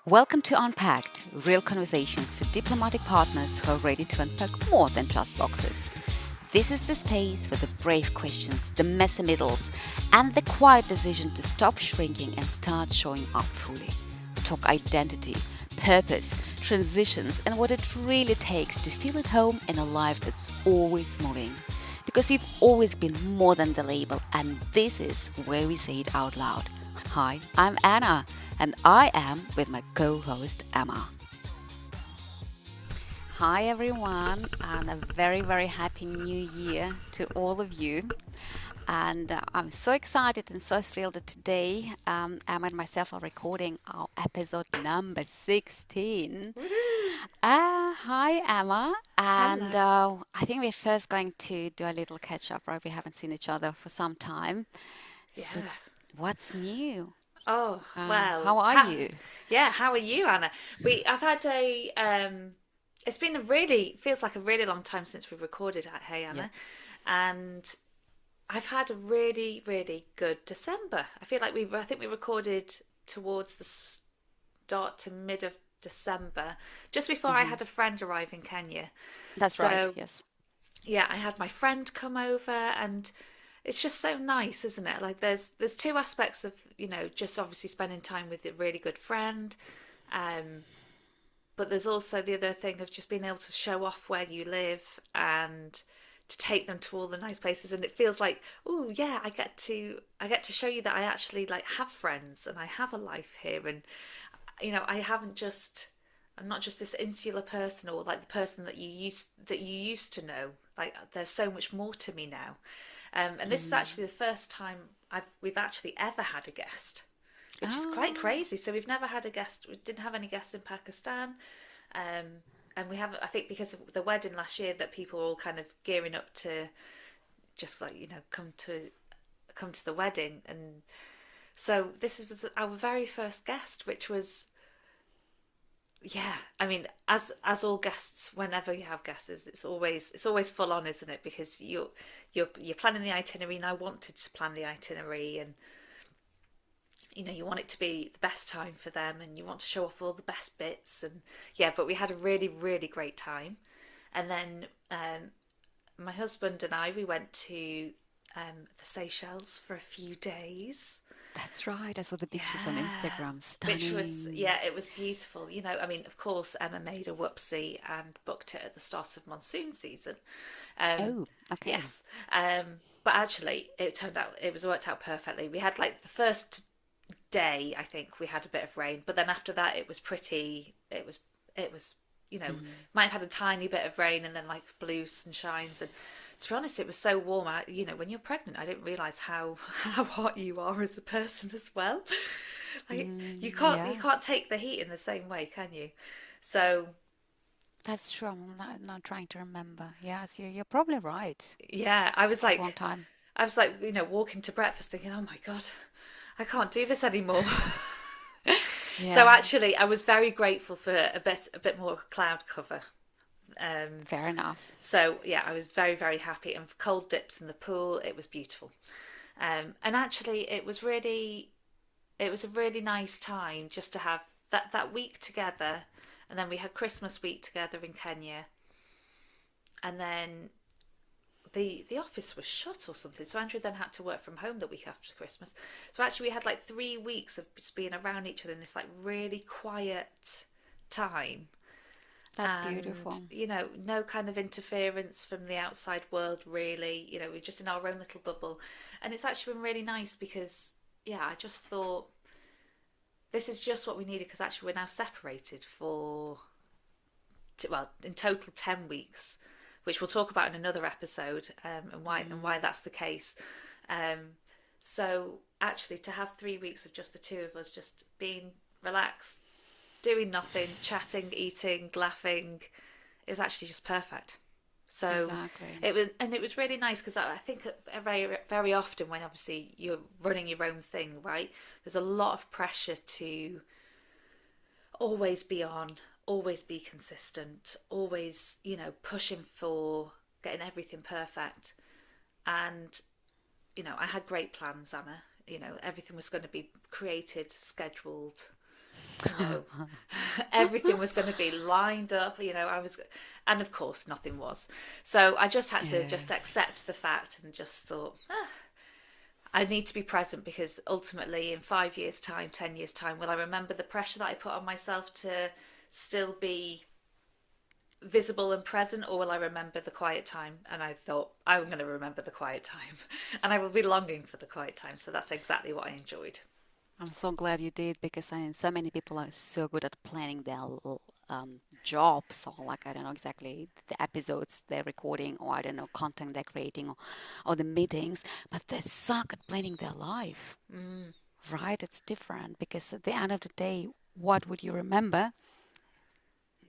Welcome to Unpacked, real conversations for diplomatic partners who are ready to unpack more than just boxes. This is the space for the brave questions, the messy middles, and the quiet decision to stop shrinking and start showing up fully. Talk identity, purpose, transitions, and what it really takes to feel at home in a life that's always moving. Because you've always been more than the label, and this is where we say it out loud. Hi, I'm Anna, and I am with my co host Emma. Hi, everyone, and a very, very happy new year to all of you. And I'm so excited and so thrilled that today Emma and myself are recording our episode number 16. Woohoo! Hi, Emma. And Hello. I think we're first going to do a little catch up, right? We haven't seen each other for some time. So, Yeah. what's new? Oh, well. How are you? Yeah, how are you, Anna? I've had it's been a really feels like a really long time since we recorded at Hey Yeah, Anna. And I've had a really, really good December. I think we recorded towards the start to mid of December, just before I hmm had a friend arrive in Kenya. that's right. So Yes. yeah, I had my friend come over, and it's just so nice, isn't it? Like there's two aspects of, just obviously spending time with a really good friend, um, but there's also the other thing of just being able to show off where you live and to take them to all the nice places, and it feels like, oh yeah, I get to show you that I actually like have friends and I have a life here, and I haven't just I'm not just this insular person, or like the person that you used to know. Like there's so much more to me now. And this is hmm actually the first time we've actually ever had a guest, which is quite Oh, crazy. So we've never had a guest. We didn't have any guests in Pakistan, um, and we haven't. I think because of the wedding last year, that people were all kind of gearing up to just like come to the wedding, and so was our very first guest, which was, yeah, I mean, as all guests, whenever you have guests, it's always full on, isn't it? Because you're planning the itinerary, and I wanted to plan the itinerary, and you want it to be the best time for them, and you want to show off all the best bits, and yeah. But we had a really, really great time, and then my husband and I we went to the Seychelles for a few days. that's right. I saw the pictures on Yeah. Instagram. Which was, Stunning. yeah, it was beautiful. I mean, of course, Emma made a whoopsie and booked it at the start of monsoon season. Um, Oh, okay. yes. But actually, it turned out it was worked out perfectly. We had like the first day, I think we had a bit of rain, but then after that, it was pretty. It was, hmm might have had a tiny bit of rain and then like blue sunshines. And to be honest, it was so warm. When you're pregnant, I didn't realize how how hot you are as a person as well. Like you can't you Yeah, can't take the heat in the same way, can you? So that's true. I'm not trying to remember. Yes, you're probably right. yeah, It was a long time. I was like, walking to breakfast thinking, oh my God, I can't do this anymore. So Yeah, actually, I was very grateful for a bit more cloud cover. Um, fair enough. so yeah, I was very, very happy. And for cold dips in the pool, it was beautiful. And actually, it was a really nice time just to have that week together. And then we had Christmas week together in Kenya, and then the office was shut or something. So Andrew then had to work from home the week after Christmas. So actually, we had like 3 weeks of just being around each other in this like really quiet time, That's and beautiful. no kind of interference from the outside world, really. We're just in our own little bubble, and it's actually been really nice because, yeah, I just thought this is just what we needed, because actually we're now separated for, well, in total 10 weeks, which we'll talk about in another episode, and why that's the case. Um, so actually, to have 3 weeks of just the two of us, just being relaxed, doing nothing, chatting, eating, laughing, it was actually just perfect. So Exactly. it was really nice, because I think very, very often when obviously you're running your own thing, right? There's a lot of pressure to always be on, always be consistent, always, pushing for getting everything perfect. And, I had great plans, Anna. Everything was going to be created, scheduled. you know, everything was going to be lined up, and of course nothing was. So I just had to Yeah. just accept the fact and just thought, I need to be present because ultimately in 5 years' time, 10 years' time, will I remember the pressure that I put on myself to still be visible and present, or will I remember the quiet time? And I thought, I'm going to remember the quiet time and I will be longing for the quiet time. So that's exactly what I enjoyed. I'm so glad you did because so many people are so good at planning their jobs or like I don't know exactly the episodes they're recording or I don't know content they're creating or the meetings, but they suck at planning their life, Mm. right? It's different because at the end of the day, what would you remember?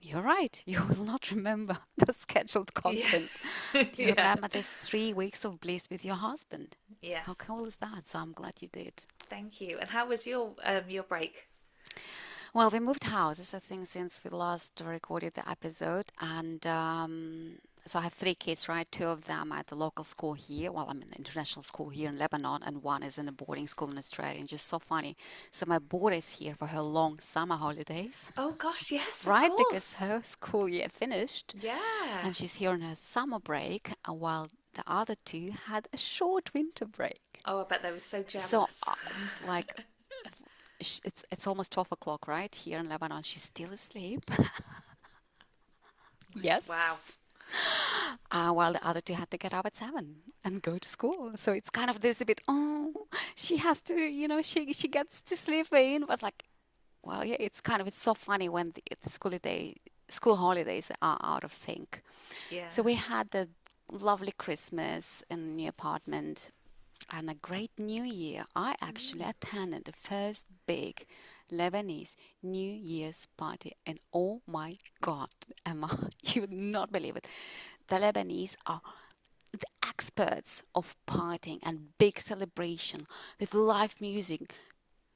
You're right. You will not remember the scheduled Yeah. content. You Yeah. remember this 3 weeks of bliss with your husband. How Yes. cool is that? So I'm glad you did. Thank you. And how was your break? Well, we moved houses, I think, since we last recorded the episode. And so I have 3 kids, right? 2 of them at the local school here. Well, I'm in the international school here in Lebanon, and one is in a boarding school in Australia. And just so funny. So my daughter is here for her long summer holidays, Oh gosh, yes, of right? Because course. her school year finished, Yeah. and she's here on her summer break, while the other two had a short winter break. Oh, I bet they were so So, jealous. like, it's almost 12 o'clock, right? Here in Lebanon, she's still asleep. Wow. Yes. While the other two had to get up at 7 and go to school. So it's kind of, there's a bit, oh, she has to, she gets to sleep in. But like, well, yeah, it's kind of, it's so funny when the school holidays are out of sync. Yeah. So we had a lovely Christmas in a new apartment and a great New Year. I actually Mm. attended the first big Lebanese New Year's party, and oh my God, Emma, you would not believe it. The Lebanese are the experts of partying and big celebration with live music,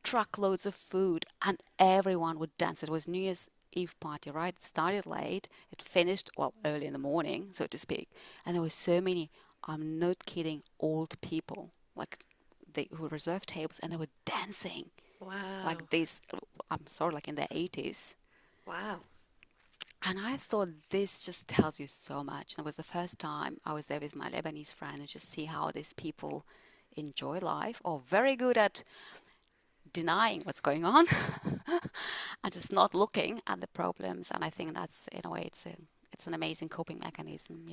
truckloads of food, and everyone would dance. It was New Year's Eve party, right? It started late, it finished, well, early in the morning, so to speak. And there were so many, I'm not kidding, old people, like they who reserved tables and they were dancing Wow. like this, I'm sorry, like in the 80s. Wow. And I thought this just tells you so much. And it was the first time I was there with my Lebanese friend and just see how these people enjoy life or very good at denying what's going on and just not looking at the problems. And I think that's in a way it's an amazing coping mechanism.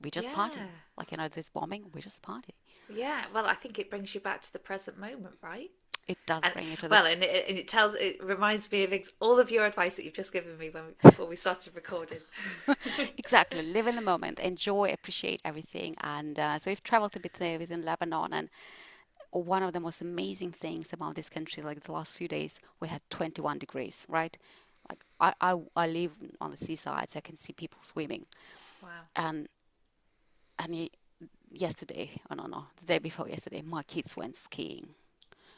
We just Yeah. party. Like there's bombing, we just party. Yeah. Well, I think it brings you back to the present moment, right? It does And bring you to the well, it reminds me of all of your advice that you've just given me before we started recording. exactly, live in the moment, enjoy, appreciate everything. And so we've traveled a bit within Lebanon, and one of the most amazing things about this country, like the last few days, we had 21 degrees, right? Like I live on the seaside, so I can see people swimming. Wow. And yesterday, oh no, the day before yesterday, my kids went skiing.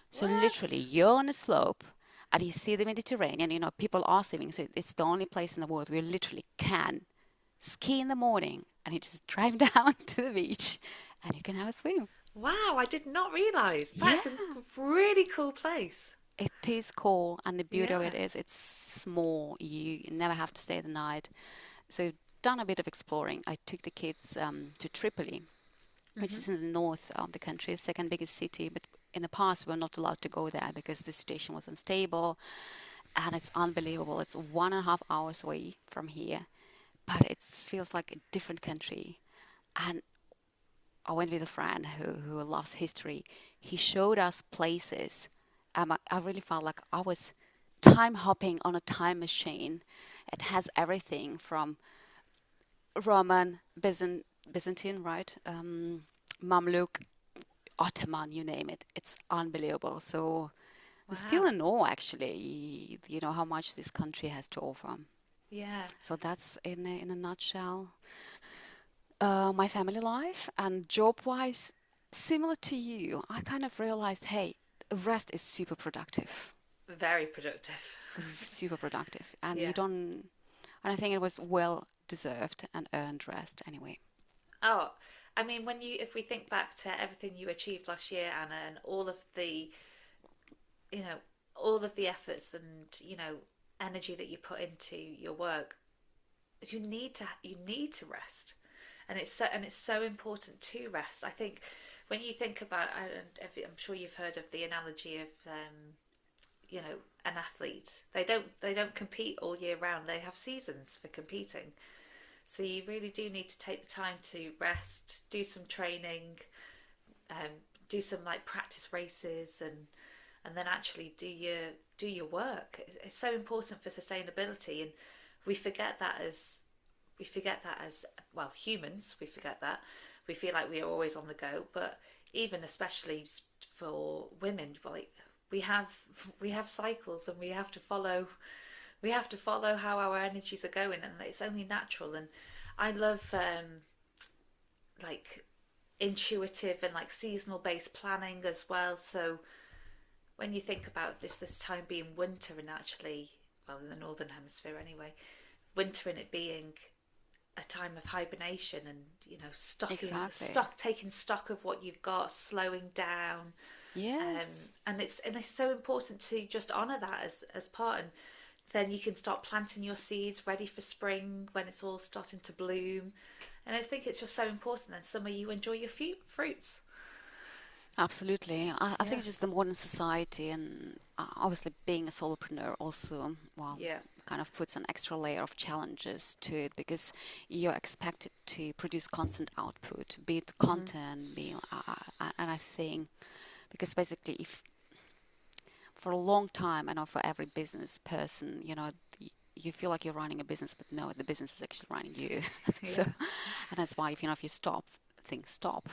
So literally, What? you're on a slope and you see the Mediterranean, people are swimming. So it's the only place in the world where you literally can ski in the morning and you just drive down to the beach and you can have a swim. Wow, I did not realize. Yeah, That's a really cool place. it is cool. And the beauty of it Yeah. is it's small. You never have to stay the night. So done a bit of exploring. I took the kids to Tripoli, which Hmm. is in the north of the country, second biggest city. But in the past, we were not allowed to go there because the situation was unstable. And it's unbelievable. It's 1.5 hours away from here, but it feels like a different country. And I went with a friend who loves history. He showed us places. I really felt like I was time hopping on a time machine. It has everything from Roman, Byzantine, right? Mamluk, Ottoman, you name it. It's unbelievable. So I'm still Wow. in awe, actually, how much this country has to offer. Yeah. So that's in a nutshell my family life and job-wise, similar to you. I kind of realized, hey, rest is super productive, Very productive. super productive, and you Yeah. don't. And I think it was well deserved and earned rest anyway. Oh, I mean, if we think back to everything you achieved last year, Anna, and all of the, you know, all of the efforts and, energy that you put into your work, you need to rest, and it's so important to rest. I think when you think about, I'm sure you've heard of the analogy of an athlete. They don't compete all year round. They have seasons for competing. So you really do need to take the time to rest, do some training, do some like practice races, and then actually do your work. It's so important for sustainability, and we forget that as well, humans. We forget that. We feel like we are always on the go, but even especially for women, like we have cycles, and we have to follow how our energies are going, and it's only natural. And I love like intuitive and like seasonal based planning as well. So when you think about this time being winter, and actually, well, in the northern hemisphere anyway, winter and it being a time of hibernation, and Exactly. taking stock of what you've got, slowing down. Yes. And it's so important to just honor that as part, and then you can start planting your seeds ready for spring when it's all starting to bloom. And I think it's just so important. Then summer, you enjoy your fruits. Absolutely. I think Yeah. it's just the modern society, and obviously being a solopreneur also, well, Yeah. kind of puts an extra layer of challenges to it, because you're expected to produce constant output, be it content, and I think, because basically, if for a long time, I know for every business person, you feel like you're running a business, but no, the business is actually running you. So, Yeah. and that's why if you stop, things stop.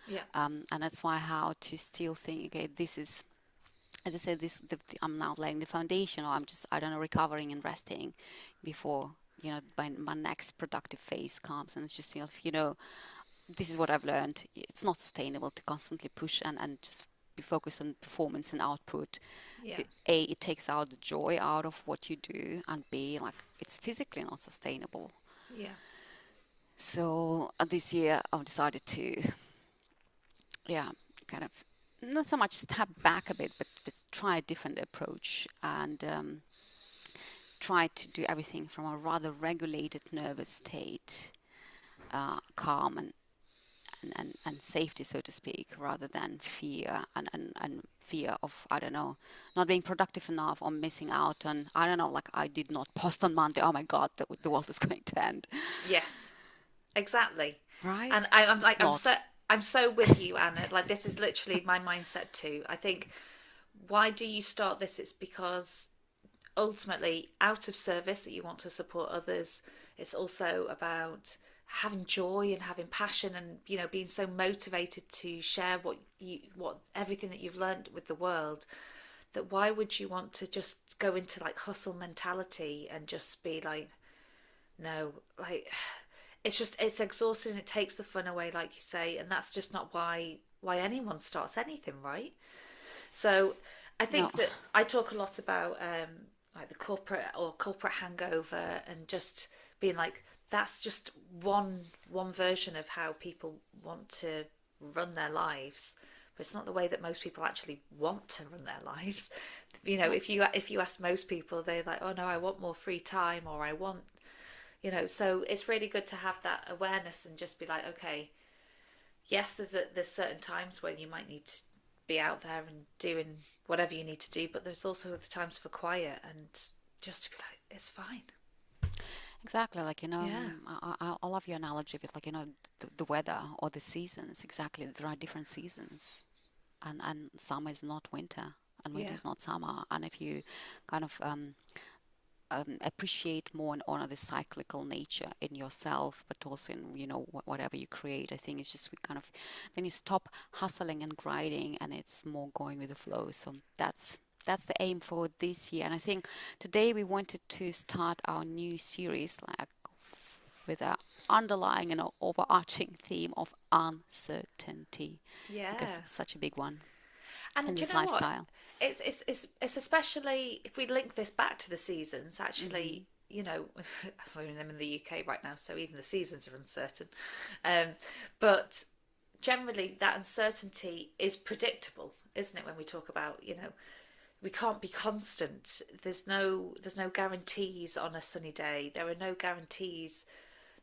Yeah. And that's why how to still think, okay, this is, as I said, I'm now laying the foundation, or I don't know, recovering and resting before, my next productive phase comes. And it's just, this is what I've learned. It's not sustainable to constantly push and just be focused on performance and output. Yeah. It takes out the joy out of what you do, and B, like, it's physically not sustainable. Yeah. So this year I've decided to, yeah, kind of not so much step back a bit, but try a different approach, and try to do everything from a rather regulated nervous state, calm and safety, so to speak, rather than fear and fear of, I don't know, not being productive enough, or missing out on, I don't know, like I did not post on Monday. Oh my God, the world is going to end. Yes. Exactly. And Right? I'm like, It's not. I'm so with you, Anna. Like, this is literally my mindset too. I think, why do you start this? It's because ultimately, out of service, that you want to support others. It's also about having joy and having passion, and being so motivated to share what everything that you've learned with the world. That why would you want to just go into like hustle mentality and just be like, no, like, it's exhausting. It takes the fun away, like you say, and that's just not why anyone starts anything, right? So I No. think that I talk a lot about like the corporate hangover, and just being like, that's just one version of how people want to run their lives, but it's not the way that most people actually want to run their lives. No. If you ask most people, they're like, oh no, I want more free time, or I want, so it's really good to have that awareness, and just be like, okay, yes, there's certain times when you might need to be out there and doing whatever you need to do, but there's also the times for quiet, and just to be like, it's fine. Exactly, like, Yeah. I love your analogy with, like, the weather or the seasons. Exactly, there are different seasons, and summer is not winter, and winter Yeah. is not summer. And if you kind of appreciate more and honor the cyclical nature in yourself, but also in, whatever you create, I think it's just, we kind of, then you stop hustling and grinding, and it's more going with the flow. So that's the aim for this year. And I think today we wanted to start our new series, like, with a underlying and overarching theme of uncertainty, because Yeah. it's such a big one And in do you this know what? lifestyle. It's especially if we link this back to the seasons. Hmm. Actually, I'm in the UK right now, so even the seasons are uncertain. Um, but generally, that uncertainty is predictable, isn't it? When we talk about we can't be constant. There's no guarantees on a sunny day. There are no guarantees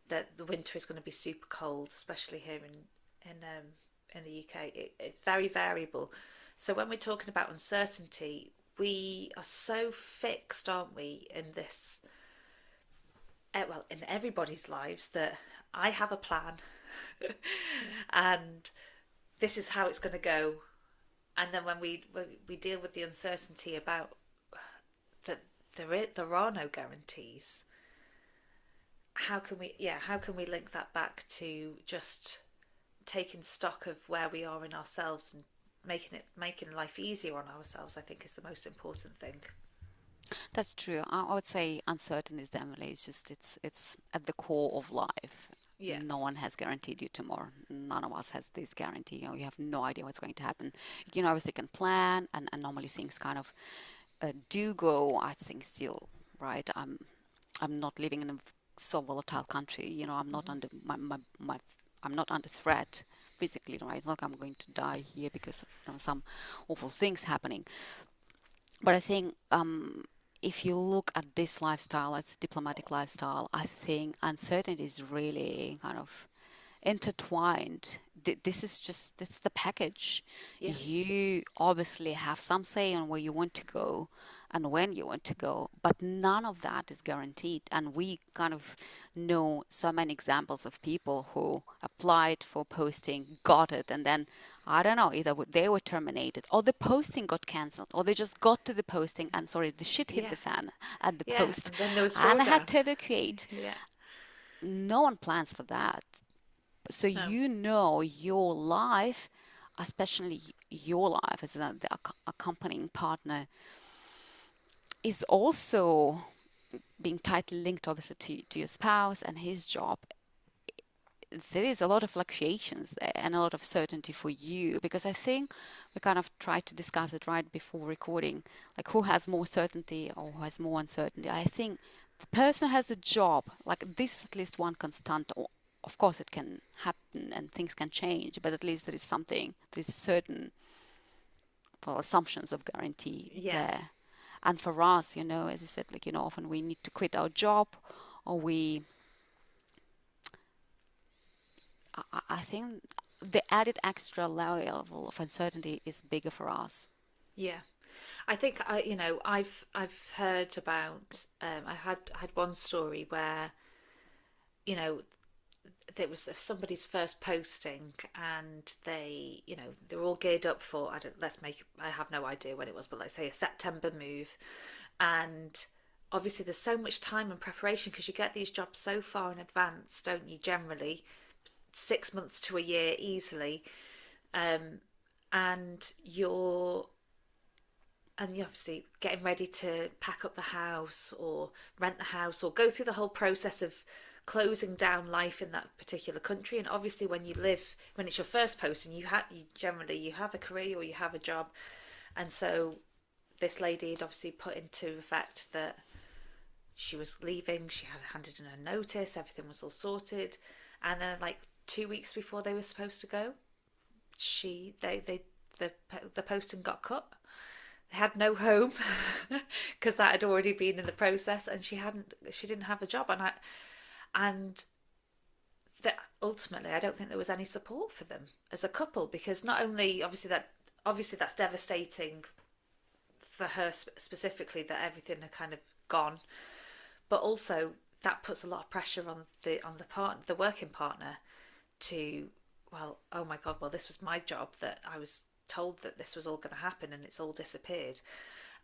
that the winter is going to be super cold, especially here in the UK. It's very variable. So when we're talking about uncertainty, we are so fixed, aren't we, in this, well, in everybody's lives, that I have a plan and this is how it's going to go. And then when we deal with the uncertainty about that there are no guarantees, how can we link that back to just taking stock of where we are in ourselves and making life easier on ourselves, I think, is the most important thing. That's true. I would say uncertain is definitely, it's at the core of life. Yeah. No one has guaranteed you tomorrow. None of us has this guarantee. You have no idea what's going to happen. Obviously can plan, and normally things kind of do go, I think, still, right? I'm not living in a so volatile country. I'm not Mm-hmm. under I'm not under threat physically, right? It's not like I'm going to die here because of some awful things happening. But I think if you look at this lifestyle as a diplomatic lifestyle, I think uncertainty is really kind of intertwined. This is just, it's the package. Yeah. You obviously have some say on where you want to go and when you want to go, but none of that is guaranteed. And we kind of know so many examples of people who applied for posting, got it, and then I don't know, either they were terminated or the posting got cancelled or they just got to the posting and sorry, the shit hit Yeah. the fan at the Yeah. post And then there was and they had drawdown. to evacuate. Yeah. No one plans for that. So No. your life, especially your life as the accompanying partner, is also being tightly linked, obviously, to your spouse and his job. There is a lot of fluctuations there and a lot of certainty for you because I think we kind of tried to discuss it right before recording, like who has more certainty or who has more uncertainty. I think the person who has a job, like this is at least one constant. Of course, it can happen and things can change, but at least there is something, there is certain, well, assumptions of guarantee Yeah. there. And for us, as you said, like, often we need to quit our job or I think the added extra level of uncertainty is bigger for us. Yeah. I think I've heard about I had one story where you know there was somebody's first posting and they're all geared up for I have no idea when it was, but let's say a September move. And obviously there's so much time and preparation because you get these jobs so far in advance, don't you, generally 6 months to a year easily. um, and you're obviously getting ready to pack up the house or rent the house or go through the whole process of closing down life in that particular country. And obviously when it's your first posting, you have a career or you have a job. And so this lady had obviously put into effect that she was leaving. She had handed in her notice, everything was all sorted. And then like 2 weeks before they were supposed to go, she they the posting got cut. They had no home because that had already been in the process, and she didn't have a job. And that ultimately I don't think there was any support for them as a couple, because not only obviously that's devastating for her specifically, that everything had kind of gone, but also that puts a lot of pressure on the working partner to, well, oh my god, well, this was my job that I was told that this was all going to happen and it's all disappeared.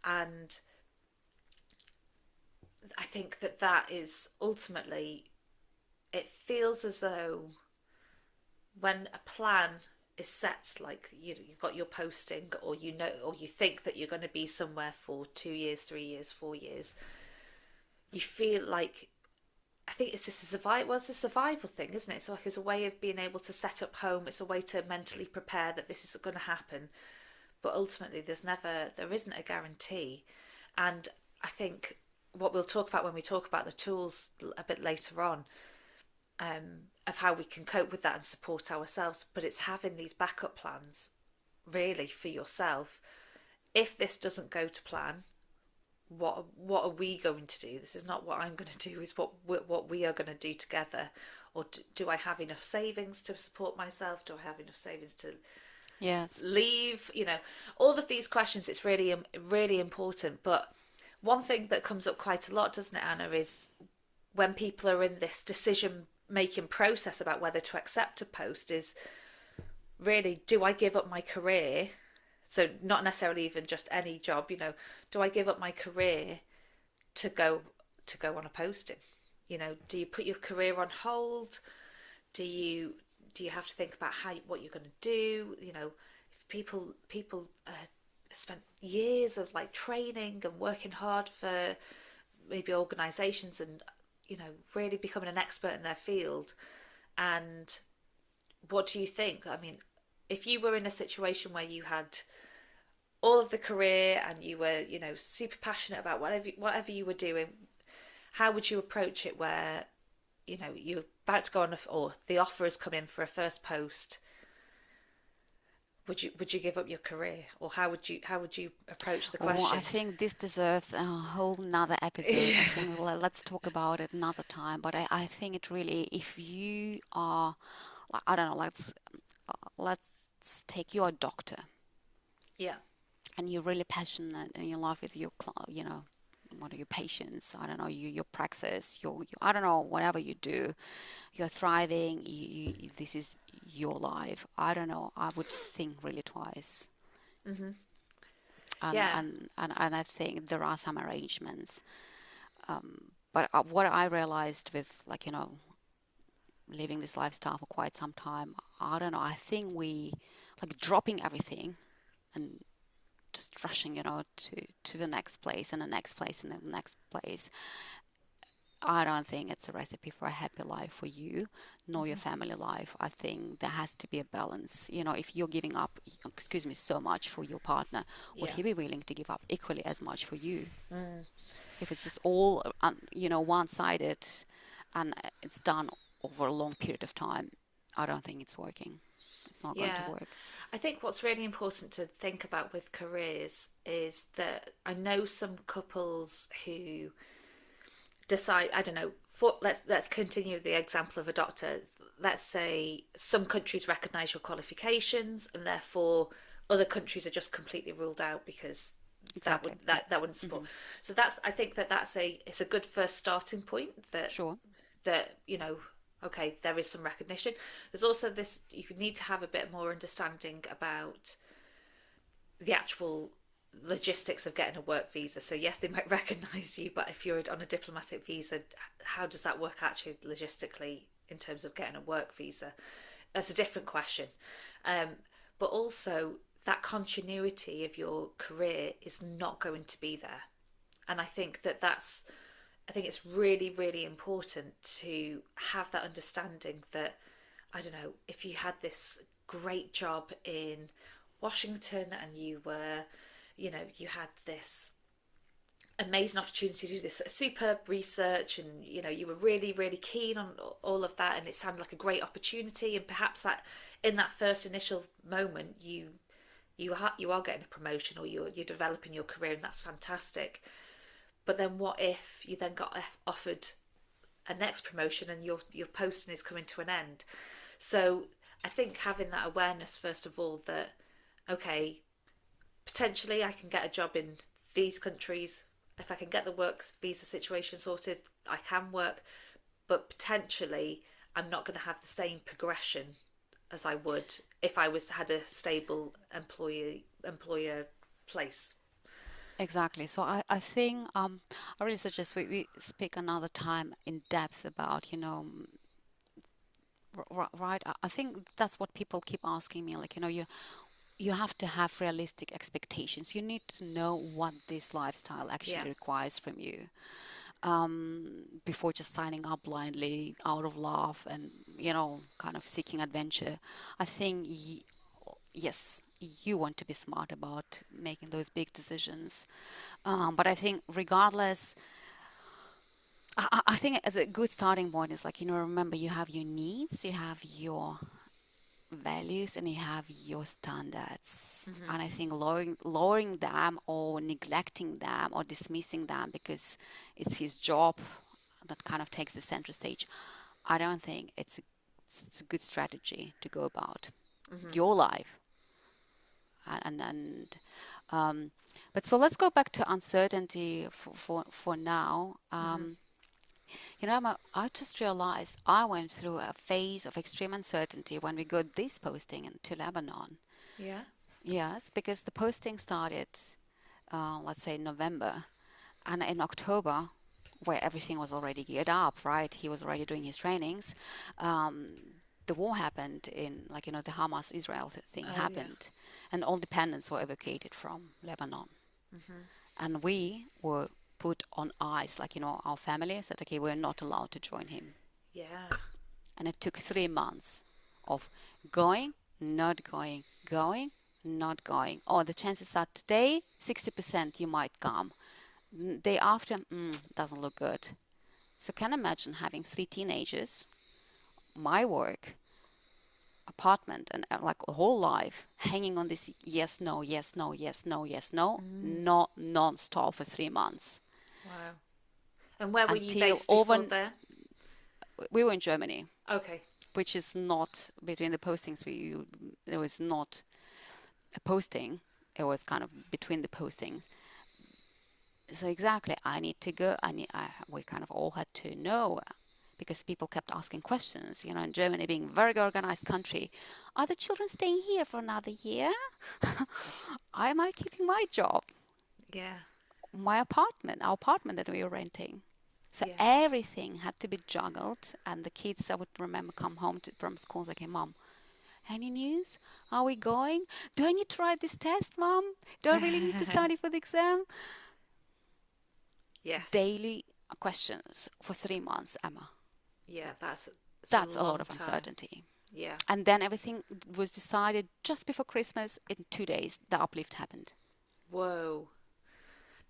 And I think that is ultimately, it feels as though when a plan is set, like you've got your posting, or or you think that you're going to be somewhere for 2 years, 3 years, 4 years, you feel like, I think it's just a survival thing, isn't it? It's like, it's a way of being able to set up home. It's a way to mentally prepare that this is going to happen. But ultimately, there isn't a guarantee. And I think what we'll talk about when we talk about the tools a bit later on, of how we can cope with that and support ourselves. But it's having these backup plans, really, for yourself, if this doesn't go to plan, what are we going to do? This is not what I'm going to do, is what we are going to do together. Or do I have enough savings to support myself? Do I have enough savings to Yes. leave? All of these questions, it's really really important. But one thing that comes up quite a lot, doesn't it, Anna, is when people are in this decision making process about whether to accept a post, is really, do I give up my career? So not necessarily even just any job, do I give up my career to go on a posting? Do you put your career on hold? Do you have to think about what you're going to do? If people spent years of like training and working hard for maybe organizations, and really becoming an expert in their field. And what do you think? I mean, if you were in a situation where you had all of the career and you were, super passionate about whatever you were doing, how would you approach it? Where, you're about to go on, or the offer has come in for a first post. Would you give up your career, or how would you approach the Well, I question? think this deserves a whole nother episode. I think let's talk about it another time. But I think it really, if you are, like, I don't know, let's take you a doctor, Yeah, and you're really passionate and you love with your, what are your patients? I don't know, your praxis, I don't know, whatever you do, you're thriving. This is your life. I don't know. I would think really twice. hmm, And yeah, and and I think there are some arrangements. But what I realized with, like, living this lifestyle for quite some time, I don't know. I think we, like, dropping everything and just rushing, to the next place and the next place and the next place. I don't think it's a recipe for a happy life for you, nor your hmm, family life. I think there has to be a balance. If you're giving up, excuse me, so much for your partner, would yeah, he be willing to give up equally as much for you? mm, If it's just all, one-sided, and it's done over a long period of time, I don't think it's working. It's not going to yeah. work. I think what's really important to think about with careers is that I know some couples who decide, I don't know, let's continue the example of a doctor. Let's say some countries recognize your qualifications, and therefore other countries are just completely ruled out because that would Exactly. Yeah. that wouldn't support. Hmm. So I think that's it's a good first starting point, that Sure. that okay, there is some recognition. There's also this, you need to have a bit more understanding about the actual logistics of getting a work visa. So yes, they might recognise you, but if you're on a diplomatic visa, how does that work actually logistically in terms of getting a work visa? That's a different question. Um, but also, that continuity of your career is not going to be there. And I think it's really, really important to have that understanding that, I don't know, if you had this great job in Washington and you had this amazing opportunity to do this superb research, and you were really, really keen on all of that, and it sounded like a great opportunity, and perhaps that in that first initial moment you are getting a promotion, or you're developing your career, and that's fantastic. But then what if you then got offered a next promotion and your posting is coming to an end? So I think having that awareness, first of all, that okay, potentially I can get a job in these countries. If I can get the work visa situation sorted, I can work, but potentially I'm not going to have the same progression as I would if I had a stable employer place. Exactly. So I think, I really suggest we speak another time in depth about, right? I think that's what people keep asking me. Like, you have to have realistic expectations. You need to know what this lifestyle Yeah, actually requires from you, before just signing up blindly out of love and, kind of seeking adventure. I think, yes, you want to be smart about making those big decisions. But I think regardless, I think as a good starting point is, like, remember, you have your needs, you have your values and you have your standards. And I think lowering them or neglecting them or dismissing them because it's his job that kind of takes the center stage, I don't think it's a good strategy to go about your life. And but so let's go back to uncertainty for now. I just realized I went through a phase of extreme uncertainty when we got this posting into Lebanon. Yeah. Yes, because the posting started, let's say, November, and in October, where everything was already geared up, right? He was already doing his trainings. The war happened the Hamas-Israel thing Oh, yeah. happened, and all dependents were evacuated from Lebanon. And we were put on ice, our family said, okay, we're not allowed to join him. Yeah. And it took 3 months of going, not going, going, not going. Oh, the chances are today, 60% you might come. Day after, doesn't look good. So can imagine having 3 teenagers, my work, apartment, and like a whole life hanging on this yes, no, yes, no, yes, no, yes, no, not non-stop for 3 months. Wow. And where were you Until based before there? We were in Germany, Okay. which is not between the postings. There was not a posting. It was kind of between the postings. So exactly, I need to go. We kind of all had to know because people kept asking questions. In Germany being a very organized country, are the children staying here for another year? Am I keeping my job? Yeah. Our apartment that we were renting. So Yes. everything had to be juggled, and the kids, I would remember, come home from school like, hey, Mom, any news? Are we going? Do I need to write this test, Mom? Do I really need to study for the exam? Yes. Daily questions for 3 months, Emma. Yeah, that's a lot of uncertainty. Yeah. And then everything was decided just before Christmas. In 2 days, the uplift happened. Whoa.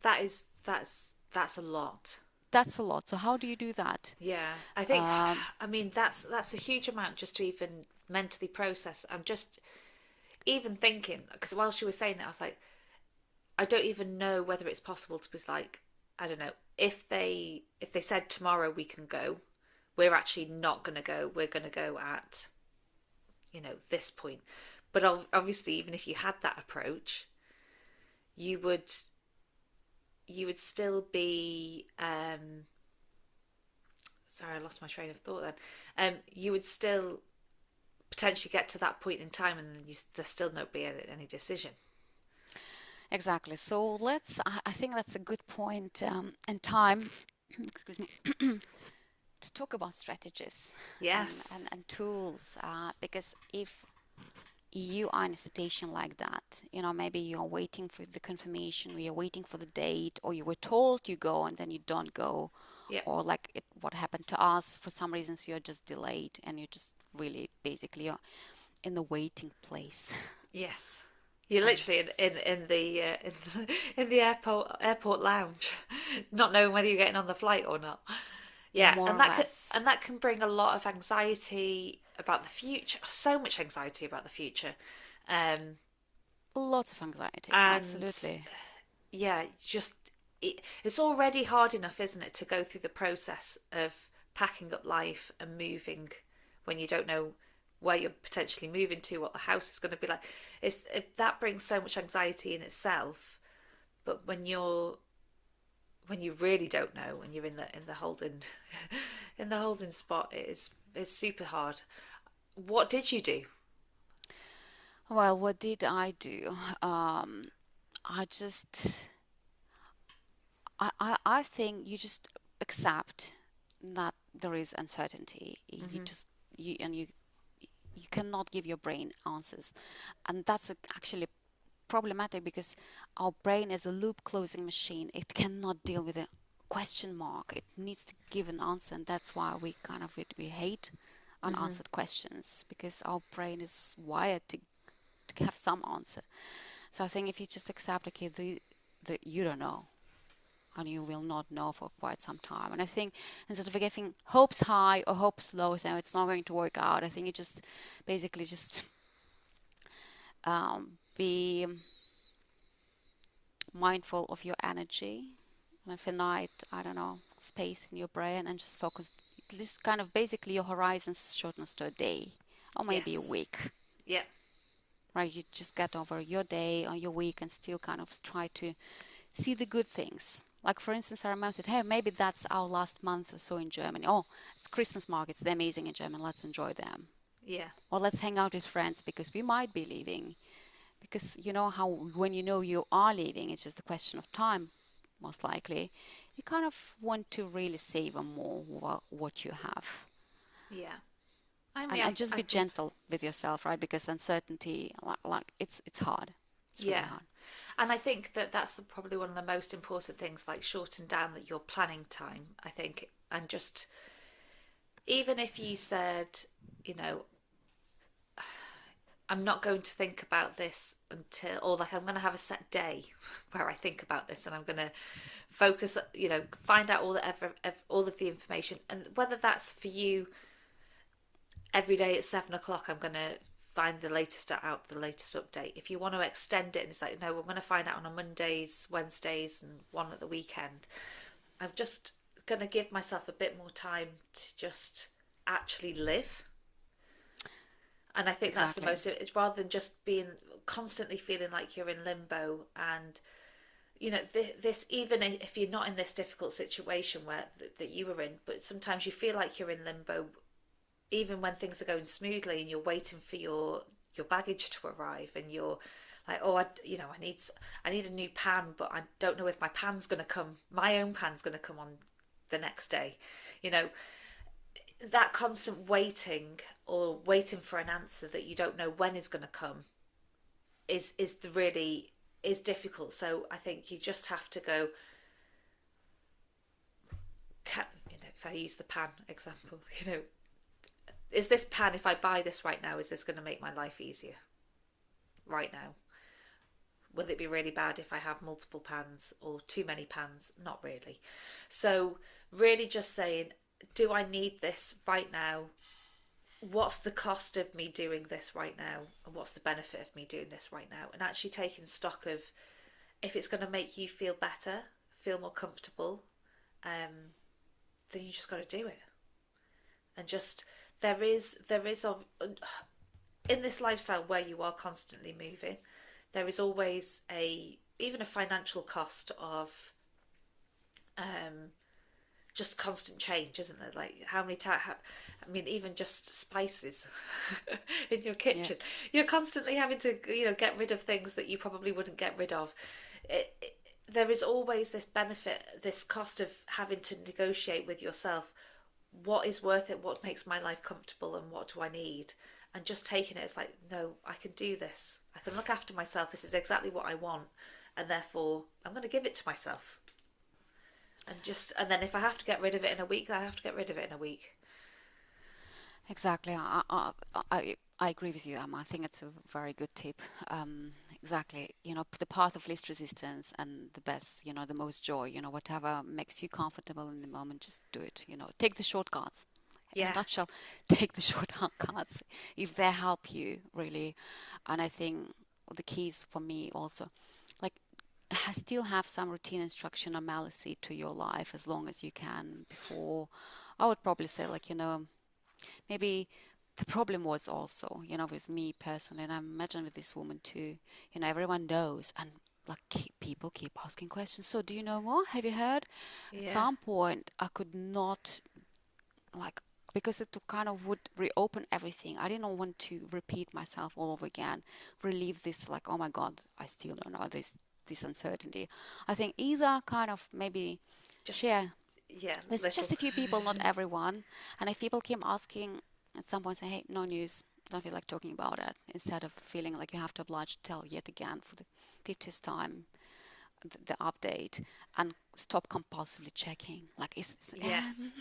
That's a lot. That's a lot. So how do you do that? Yeah. I think I mean that's a huge amount just to even mentally process. I'm just even thinking because while she was saying it I was like I don't even know whether it's possible to be like I don't know if they said tomorrow we can go, we're actually not going to go. We're going to go at this point. But obviously even if you had that approach, you would still be sorry, I lost my train of thought then. You would still potentially get to that point in time and there's still not be any decision. Exactly. So I think that's a good point in time, excuse me, to talk about strategies Yes. and tools. Because if you are in a situation like that, maybe you're waiting for the confirmation, or you're waiting for the date, or you were told you go and then you don't go, Yeah. or like what happened to us, for some reasons you're just delayed and you're just really basically you're in the waiting place. Yes. You're literally in the airport lounge, not knowing whether you're getting on the flight or not. Yeah, More and or less. that can bring a lot of anxiety about the future. So much anxiety about the future. Lots of anxiety, And absolutely. yeah, it's already hard enough, isn't it, to go through the process of packing up life and moving when you don't know where you're potentially moving to, what the house is going to be like. That brings so much anxiety in itself. But when you really don't know, when you're in the holding in the holding spot, it's super hard. What did you do? Well, what did I do? I just, I think you just accept that there is uncertainty. You just, you cannot give your brain answers. And that's actually problematic because our brain is a loop closing machine. It cannot deal with a question mark. It needs to give an answer. And that's why we hate unanswered questions, because our brain is wired to have some answer. So I think if you just accept, okay, you don't know, and you will not know for quite some time. And I think instead of getting hopes high or hopes low, saying it's not going to work out, I think you just basically just be mindful of your energy and a finite, I don't know, space in your brain, and just focus. This kind of basically your horizons shortens to a day or maybe a Yes. week, Yeah. right? You just get over your day or your week and still kind of try to see the good things. Like, for instance, I remember said, hey, maybe that's our last month or so in Germany. Oh, it's Christmas markets. They're amazing in Germany. Let's enjoy them. Yeah. Or let's hang out with friends because we might be leaving. Because you know how when you know you are leaving, it's just a question of time, most likely. You kind of want to really savor more what you have. Yeah. I mean, And just I be think, gentle with yourself, right? Because uncertainty, like it's hard. It's really yeah. hard. And I think that that's probably one of the most important things, like shorten down that your planning time, I think. And just, even if you said, you know, I'm not going to think about this until, or like I'm going to have a set day where I think about this, and I'm going to focus, find out all of the information, and whether that's for you every day at 7 o'clock, I'm going to find the latest update. If you want to extend it and it's like, no, we're going to find out on a Mondays, Wednesdays, and one at the weekend. I'm just going to give myself a bit more time to just actually live. And I think that's the Exactly. most, it's rather than just being constantly feeling like you're in limbo. And this, even if you're not in this difficult situation where that you were in, but sometimes you feel like you're in limbo even when things are going smoothly and you're waiting for your baggage to arrive, and you're like, oh, I need a new pan, but I don't know if my own pan's going to come on the next day. You know, that constant waiting, or waiting for an answer that you don't know when is going to come, is difficult. So I think you just have to go. If I use the pan example, is this pan, if I buy this right now, is this going to make my life easier right now? Will it be really bad if I have multiple pans or too many pans? Not really. So really just saying, do I need this right now? What's the cost of me doing this right now? And what's the benefit of me doing this right now? And actually taking stock of, if it's going to make you feel better, feel more comfortable, then you just got to do it. And just, there is in this lifestyle where you are constantly moving, there is always even a financial cost of just constant change, isn't there? Like, how many times? I mean, even just spices in your Yeah. kitchen, you're constantly having to, get rid of things that you probably wouldn't get rid of. There is always this benefit, this cost of having to negotiate with yourself. What is worth it? What makes my life comfortable? And what do I need? And just taking it as like, no, I can do this. I can look after myself. This is exactly what I want, and therefore I'm going to give it to myself. And then if I have to get rid of it in a week, I have to get rid of it in a week. Exactly. I agree with you, Emma. I think it's a very good tip. Exactly. The path of least resistance and the best, the most joy, whatever makes you comfortable in the moment, just do it. Take the shortcuts. In a Yeah, nutshell, take the shortcuts if they help you, really. And I think the keys for me also, like, still have some routine and structure normalcy to your life as long as you can before. I would probably say, like, maybe the problem was also, with me personally, and I imagine with this woman too, everyone knows, and like people keep asking questions. So, do you know more? Have you heard? At yeah, some point, I could not, like, because it kind of would reopen everything. I didn't want to repeat myself all over again, relieve this, like, oh my God, I still don't know this uncertainty. I think either kind of maybe just share yeah, with little. just a few people, not everyone. And if people keep asking, at some point say, hey, no news, don't feel like talking about it, instead of feeling like you have to oblige to tell yet again for the 50th time. the update and stop compulsively checking. Like, is this Yes.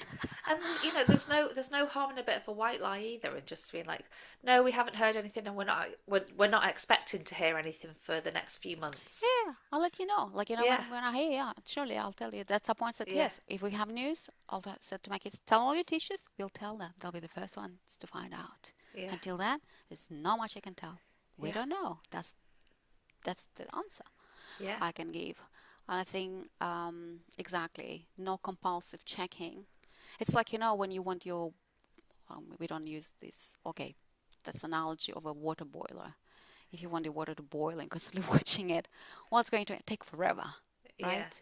And there's no harm in a bit of a white lie either, and just being like, no, we haven't heard anything, and we're not expecting to hear anything for the next few months. Yeah, I'll let you know. Like, Yeah, when I hear, yeah, surely I'll tell you. That's some point said, yeah, yes, if we have news, said to my kids, tell all your teachers, we'll tell them. They'll be the first ones to find out. yeah, Until then, there's not much I can tell. We yeah, don't know. That's the answer yeah, I can give. And I think, exactly, no compulsive checking. It's like, when you want your, we don't use this, okay, that's analogy of a water boiler. If you want the water to boil and constantly watching it, well, it's going to take forever, yeah. right?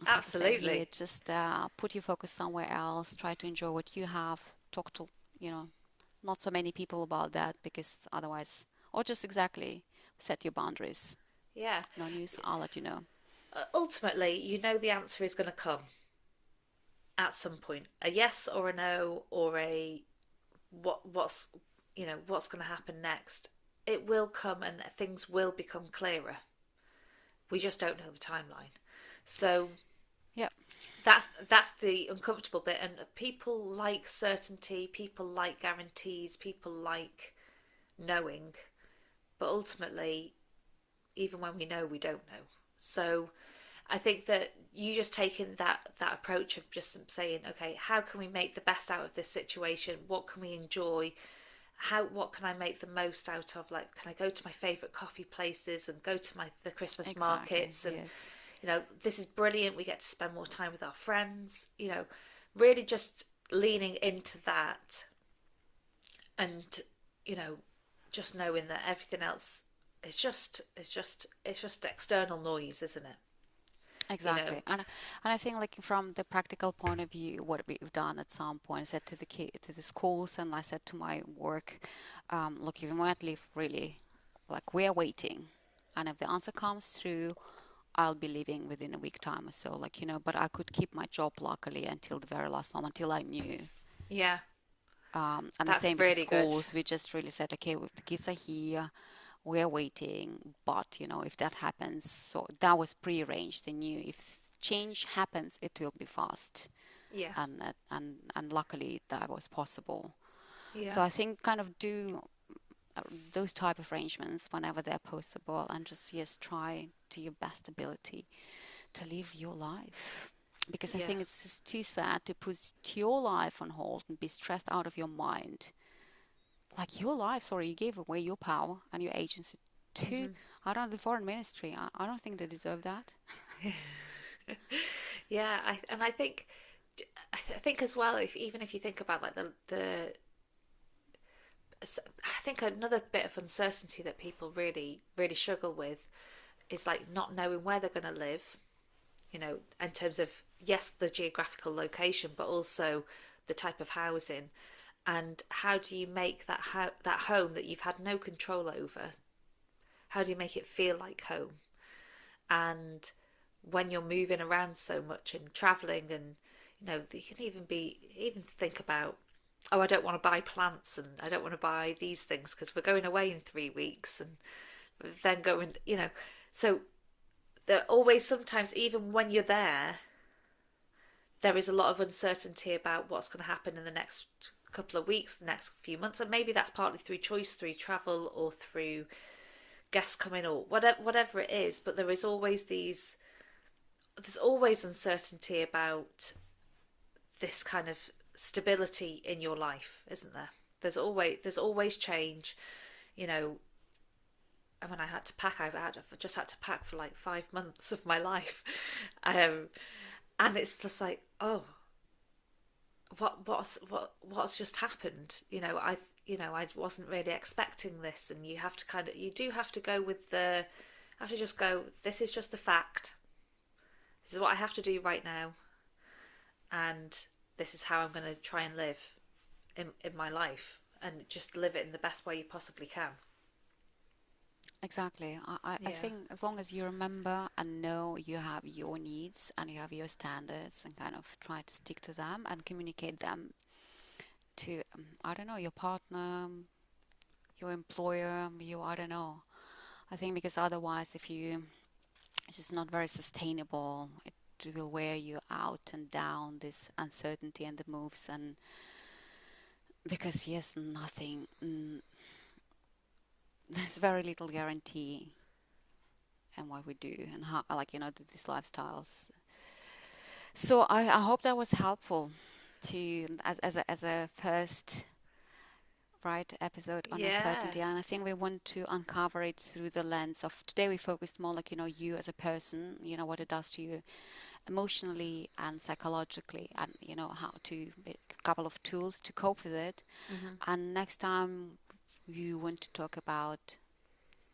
So it's the same here. Absolutely. Just put your focus somewhere else. Try to enjoy what you have. Talk to, you know, not so many people about that, because otherwise, or just exactly set your boundaries. Yeah. No news, I'll let you know. Ultimately, you know the answer is going to come at some point. A yes or a no or a what's what's going to happen next. It will come and things will become clearer. We just don't know the timeline. So Yep, that's the uncomfortable bit, and people like certainty, people like guarantees, people like knowing, but ultimately, even when we know, we don't know. So I think that you just taking that approach of just saying, okay, how can we make the best out of this situation? What can we enjoy? What can I make the most out of? Like, can I go to my favorite coffee places and go to the Christmas exactly. markets? And Yes, this is brilliant. We get to spend more time with our friends. Really just leaning into that, and you know, just knowing that everything else is just external noise, isn't it? You know, exactly. And I think, like, from the practical point of view, what we've done at some point, I said to the schools, and I said to my work, look, you might leave really, like, we are waiting, and if the answer comes through, I'll be leaving within a week time or so, like, but I could keep my job luckily until the very last moment, until I knew. yeah, And the that's same with the really good. schools. We just really said, okay, the kids are here, we're waiting, but if that happens, so that was prearranged. They knew if change happens, it will be fast, Yeah, and luckily that was possible. yeah, So I think kind of do those type of arrangements whenever they're possible, and just, yes, try to your best ability to live your life. Because I yeah, think it's just too sad to put your life on hold and be stressed out of your mind. Like, your life, sorry, you gave away your power and your agency to, hmm I don't know, the foreign ministry. I don't think they deserve that. yeah. I think as well. If even if you think about like the I think another bit of uncertainty that people really really struggle with is like not knowing where they're going to live. In terms of, yes, the geographical location, but also the type of housing, and how do you make that home that you've had no control over? How do you make it feel like home? And when you're moving around so much and traveling, and you can even think about, oh, I don't want to buy plants and I don't want to buy these things because we're going away in 3 weeks, and then going, so there always, sometimes even when you're there is a lot of uncertainty about what's going to happen in the next couple of weeks, the next few months, and maybe that's partly through choice, through travel, or through guests coming, or whatever it is. But there's always uncertainty about this kind of stability in your life, isn't there? There's always change. You know, and when I had to pack, just had to pack for like 5 months of my life, um, and it's just like, oh, what's just happened? I wasn't really expecting this, and you do have to go with have to just go. This is just a fact. This is what I have to do right now, and this is how I'm going to try and live in my life, and just live it in the best way you possibly can. Exactly. I Yeah, think as long as you remember and know you have your needs and you have your standards, and kind of try to stick to them and communicate them to, I don't know, your partner, your employer, I don't know. I think because otherwise, if you it's just not very sustainable. It will wear you out and down, this uncertainty and the moves, and because yes, nothing, there's very little guarantee in what we do and how, like, these lifestyles. So I hope that was helpful to as a first right episode on Yeah. uncertainty, and I think we want to uncover it through the lens of today. We focused more like you as a person, what it does to you emotionally and psychologically, and how to a couple of tools to cope with it. Hmm. And next time you want to talk about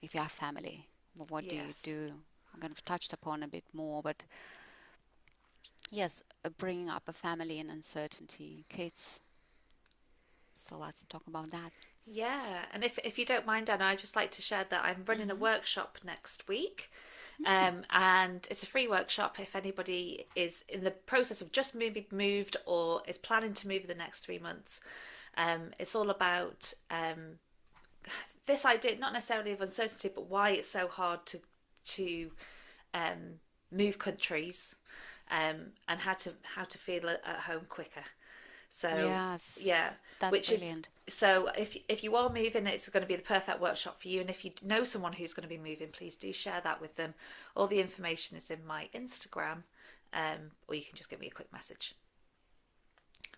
if you have family, what do you Yes. do? I'm going to touched upon a bit more, but yes, bringing up a family in uncertainty, kids. So let's talk about that. Yeah, and if you don't mind, Anna, I'd just like to share that I'm running a Mm-hmm. workshop next week, and it's a free workshop. If anybody is in the process of just maybe moved or is planning to move in the next 3 months, it's all about this idea, not necessarily of uncertainty, but why it's so hard to move countries, and how to feel at home quicker. So yeah, Yes, that's which is brilliant. so if you are moving, it's going to be the perfect workshop for you. And if you know someone who's going to be moving, please do share that with them. All the information is in my Instagram, or you can just give me a quick message.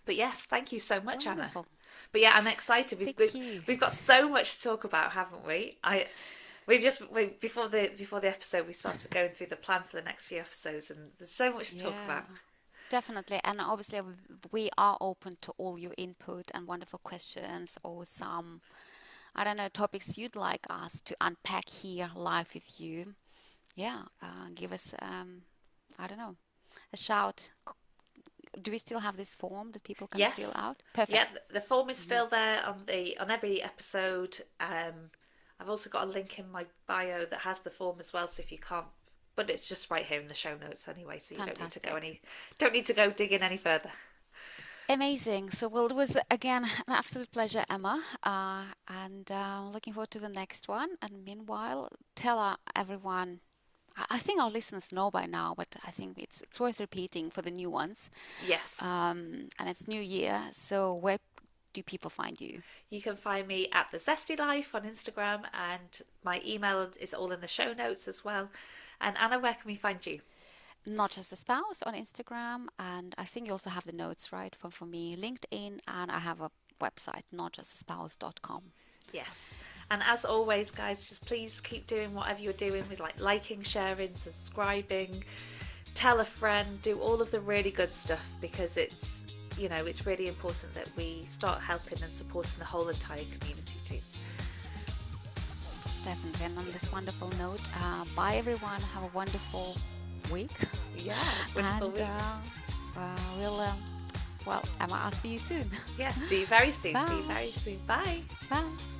But yes, thank you so much, Anna. Wonderful. But yeah, I'm excited. We've Thank we've, you. we've got so much to talk about, haven't we? Before the episode, we started going through the plan for the next few episodes, and there's so much to talk Yeah, about. definitely. And obviously, we are open to all your input and wonderful questions or some, I don't know, topics you'd like us to unpack here live with you. Yeah, give us, I don't know, a shout. Do we still have this form that people can fill Yes, out? yeah, Perfect. the form is Hmm. still there on every episode. I've also got a link in my bio that has the form as well. So if you can't, but it's just right here in the show notes anyway. So you Fantastic. don't need to go digging any further. Amazing. So, well, it was again an absolute pleasure, Emma, and looking forward to the next one. And meanwhile, tell everyone. I think our listeners know by now, but I think it's worth repeating for the new ones. Yes, And it's New Year, so where do people find you? you can find me at the Zesty Life on Instagram, and my email is all in the show notes as well. And Anna, where can we find you? Not Just a Spouse on Instagram, and I think you also have the notes, right, for me, LinkedIn, and I have a website, notjustaspouse.com. Yes. And as always, guys, just please keep doing whatever you're doing with like liking, sharing, subscribing, tell a friend, do all of the really good stuff because it's really important that we start helping and supporting the whole entire community too. Definitely. And on this Yes. wonderful note, bye everyone. Have a wonderful week. Yeah, wonderful And week. well, Emma, I'll see you soon. Yeah, see you very soon. See you Bye. very soon. Bye. Bye.